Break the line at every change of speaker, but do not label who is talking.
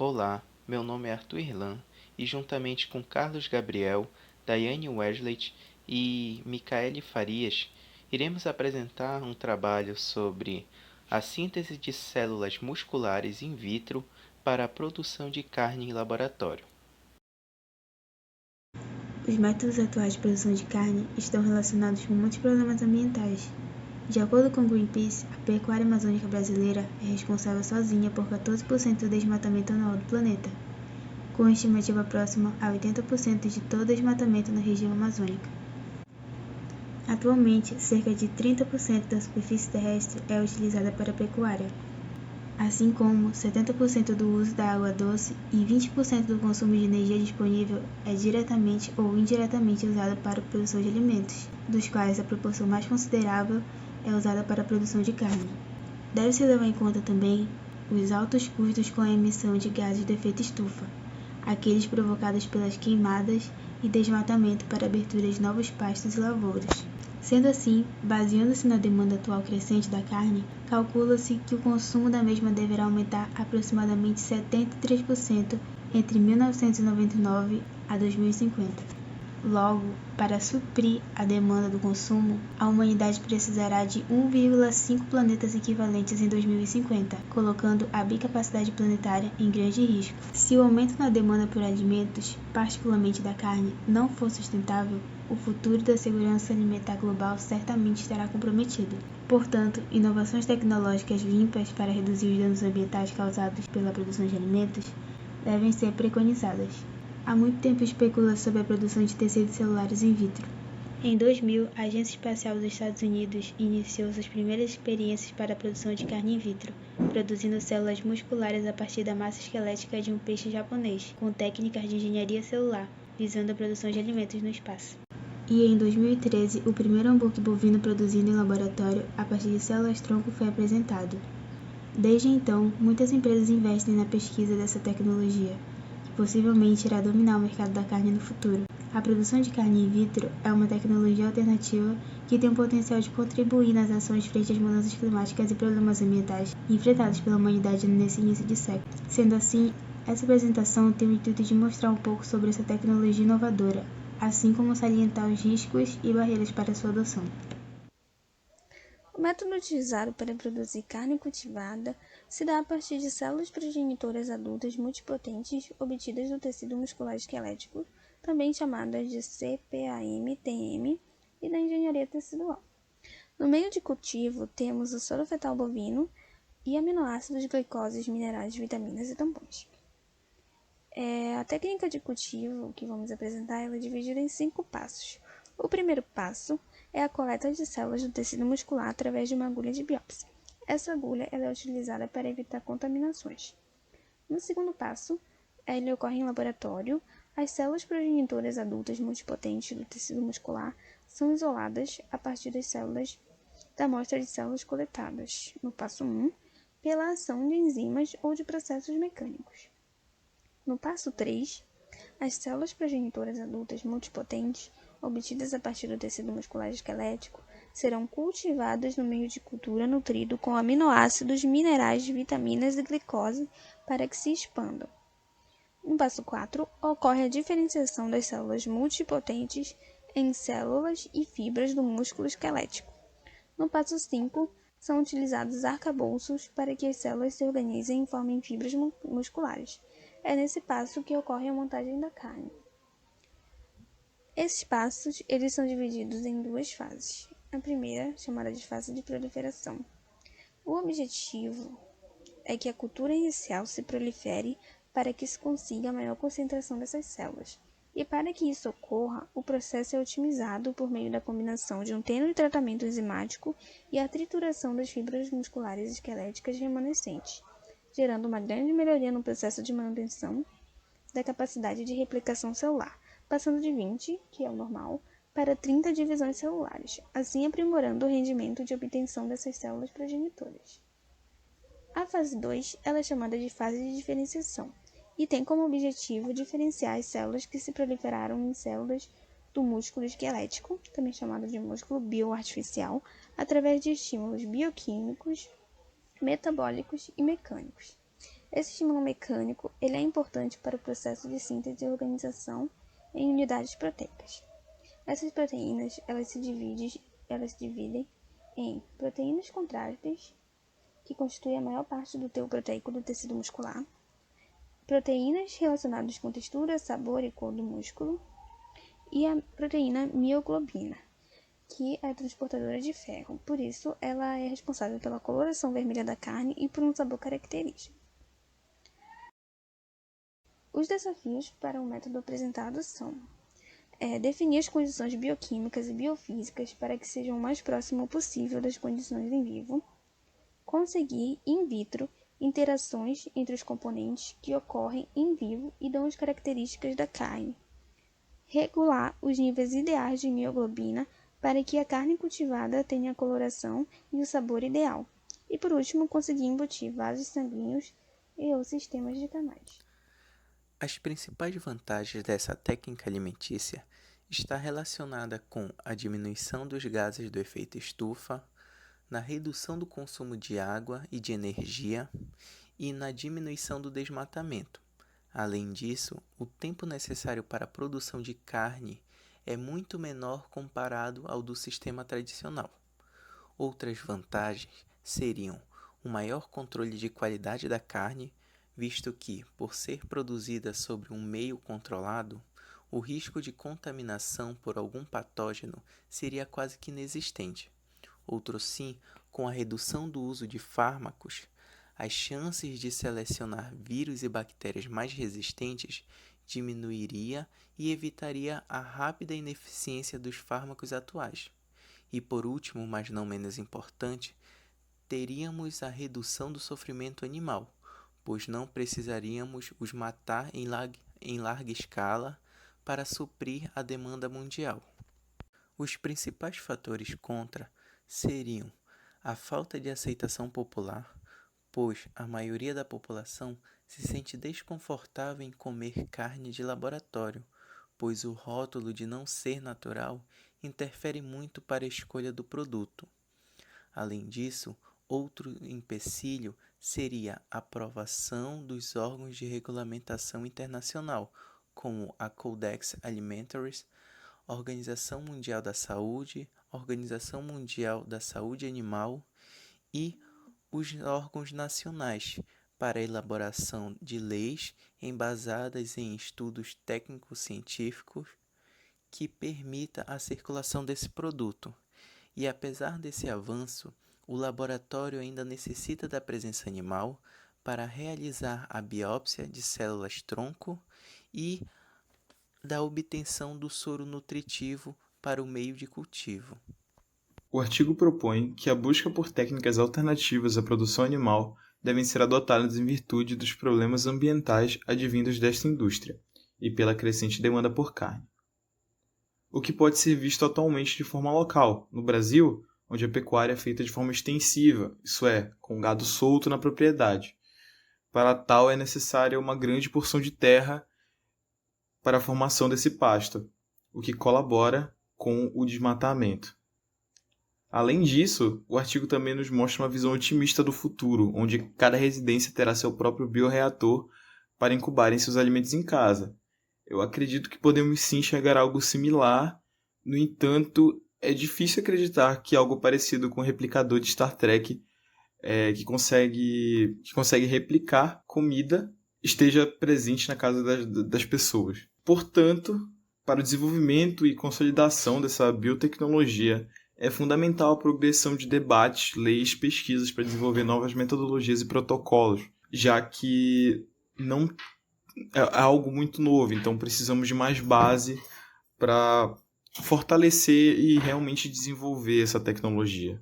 Olá, meu nome é Arthur Irlan e juntamente com Carlos Gabriel, Daiane Wesley e Micaele Farias, iremos apresentar um trabalho sobre a síntese de células musculares in vitro para a produção de carne em laboratório.
Os métodos atuais de produção de carne estão relacionados com muitos problemas ambientais. De acordo com Greenpeace, a pecuária amazônica brasileira é responsável sozinha por 14% do desmatamento anual do planeta, com estimativa próxima a 80% de todo o desmatamento na região amazônica. Atualmente, cerca de 30% da superfície terrestre é utilizada para a pecuária, assim como 70% do uso da água doce e 20% do consumo de energia disponível é diretamente ou indiretamente usado para a produção de alimentos, dos quais a proporção mais considerável é usada para a produção de carne. Deve-se levar em conta também os altos custos com a emissão de gases do efeito estufa, aqueles provocados pelas queimadas e desmatamento para a abertura de novos pastos e lavouras. Sendo assim, baseando-se na demanda atual crescente da carne, calcula-se que o consumo da mesma deverá aumentar aproximadamente 73% entre 1999 a 2050. Logo, para suprir a demanda do consumo, a humanidade precisará de 1,5 planetas equivalentes em 2050, colocando a bicapacidade planetária em grande risco. Se o aumento na demanda por alimentos, particularmente da carne, não for sustentável, o futuro da segurança alimentar global certamente estará comprometido. Portanto, inovações tecnológicas limpas para reduzir os danos ambientais causados pela produção de alimentos devem ser preconizadas. Há muito tempo especula-se sobre a produção de tecidos celulares in vitro. Em 2000, a Agência Espacial dos Estados Unidos iniciou suas primeiras experiências para a produção de carne in vitro, produzindo células musculares a partir da massa esquelética de um peixe japonês, com técnicas de engenharia celular, visando a produção de alimentos no espaço. E em 2013, o primeiro hambúrguer bovino produzido em laboratório a partir de células-tronco foi apresentado. Desde então, muitas empresas investem na pesquisa dessa tecnologia, que possivelmente irá dominar o mercado da carne no futuro. A produção de carne in vitro é uma tecnologia alternativa que tem o potencial de contribuir nas ações frente às mudanças climáticas e problemas ambientais enfrentados pela humanidade nesse início de século. Sendo assim, essa apresentação tem o intuito de mostrar um pouco sobre essa tecnologia inovadora, assim como salientar os riscos e barreiras para sua adoção.
O método utilizado para produzir carne cultivada se dá a partir de células progenitoras adultas multipotentes obtidas do tecido muscular esquelético, também chamadas de CPAM-TM, e da engenharia tecidual. No meio de cultivo, temos o soro fetal bovino e aminoácidos, glicoses, minerais, vitaminas e tampões. A técnica de cultivo que vamos apresentar ela é dividida em 5 passos. O primeiro passo é a coleta de células do tecido muscular através de uma agulha de biópsia. Essa agulha ela é utilizada para evitar contaminações. No segundo passo, ele ocorre em laboratório. As células progenitoras adultas multipotentes do tecido muscular são isoladas a partir das células da amostra de células coletadas, no passo 1, pela ação de enzimas ou de processos mecânicos. No passo 3, as células progenitoras adultas multipotentes, obtidas a partir do tecido muscular esquelético, serão cultivadas no meio de cultura nutrido com aminoácidos, minerais, vitaminas e glicose para que se expandam. No passo 4, ocorre a diferenciação das células multipotentes em células e fibras do músculo esquelético. No passo 5, são utilizados arcabouços para que as células se organizem e formem fibras musculares. É nesse passo que ocorre a montagem da carne. Esses passos eles são divididos em 2 fases. A primeira, chamada de fase de proliferação. O objetivo é que a cultura inicial se prolifere para que se consiga a maior concentração dessas células. E para que isso ocorra, o processo é otimizado por meio da combinação de um tênue tratamento enzimático e a trituração das fibras musculares esqueléticas remanescentes, gerando uma grande melhoria no processo de manutenção da capacidade de replicação celular, passando de 20, que é o normal, para 30 divisões celulares, assim aprimorando o rendimento de obtenção dessas células progenitoras. A fase 2 ela é chamada de fase de diferenciação e tem como objetivo diferenciar as células que se proliferaram em células do músculo esquelético, também chamado de músculo bioartificial, através de estímulos bioquímicos, metabólicos e mecânicos. Esse estímulo mecânico ele é importante para o processo de síntese e organização em unidades proteicas. Essas proteínas elas se dividem em proteínas contráteis, que constituem a maior parte do teor proteico do tecido muscular, proteínas relacionadas com textura, sabor e cor do músculo, e a proteína mioglobina, que é transportadora de ferro. Por isso, ela é responsável pela coloração vermelha da carne e por um sabor característico. Os desafios para o método apresentado são definir as condições bioquímicas e biofísicas para que sejam o mais próximo possível das condições em vivo, conseguir in vitro interações entre os componentes que ocorrem em vivo e dão as características da carne, regular os níveis ideais de mioglobina para que a carne cultivada tenha a coloração e o sabor ideal, e por último conseguir embutir vasos sanguíneos e ou sistemas de canais.
As principais vantagens dessa técnica alimentícia está relacionada com a diminuição dos gases do efeito estufa, na redução do consumo de água e de energia e na diminuição do desmatamento. Além disso, o tempo necessário para a produção de carne é muito menor comparado ao do sistema tradicional. Outras vantagens seriam o maior controle de qualidade da carne, visto que, por ser produzida sobre um meio controlado, o risco de contaminação por algum patógeno seria quase que inexistente. Outro sim, com a redução do uso de fármacos, as chances de selecionar vírus e bactérias mais resistentes diminuiria e evitaria a rápida ineficiência dos fármacos atuais. E por último, mas não menos importante, teríamos a redução do sofrimento animal, pois não precisaríamos os matar em larga escala para suprir a demanda mundial. Os principais fatores contra seriam a falta de aceitação popular, pois a maioria da população se sente desconfortável em comer carne de laboratório, pois o rótulo de não ser natural interfere muito para a escolha do produto. Além disso, outro empecilho seria a aprovação dos órgãos de regulamentação internacional, como a Codex Alimentarius, Organização Mundial da Saúde, Organização Mundial da Saúde Animal e os órgãos nacionais para a elaboração de leis embasadas em estudos técnico-científicos que permita a circulação desse produto. E apesar desse avanço, o laboratório ainda necessita da presença animal para realizar a biópsia de células-tronco e da obtenção do soro nutritivo para o meio de cultivo.
O artigo propõe que a busca por técnicas alternativas à produção animal devem ser adotadas em virtude dos problemas ambientais advindos desta indústria e pela crescente demanda por carne. O que pode ser visto atualmente de forma local, no Brasil, onde a pecuária é feita de forma extensiva, isso é, com gado solto na propriedade. Para tal é necessária uma grande porção de terra para a formação desse pasto, o que colabora com o desmatamento. Além disso, o artigo também nos mostra uma visão otimista do futuro, onde cada residência terá seu próprio bioreator para incubarem seus alimentos em casa. Eu acredito que podemos sim enxergar algo similar, no entanto, é difícil acreditar que algo parecido com o replicador de Star Trek, que consegue replicar comida, esteja presente na casa das pessoas. Portanto, para o desenvolvimento e consolidação dessa biotecnologia, é fundamental a progressão de debates, leis, pesquisas para desenvolver novas metodologias e protocolos, já que não é algo muito novo, então precisamos de mais base para fortalecer e realmente desenvolver essa tecnologia.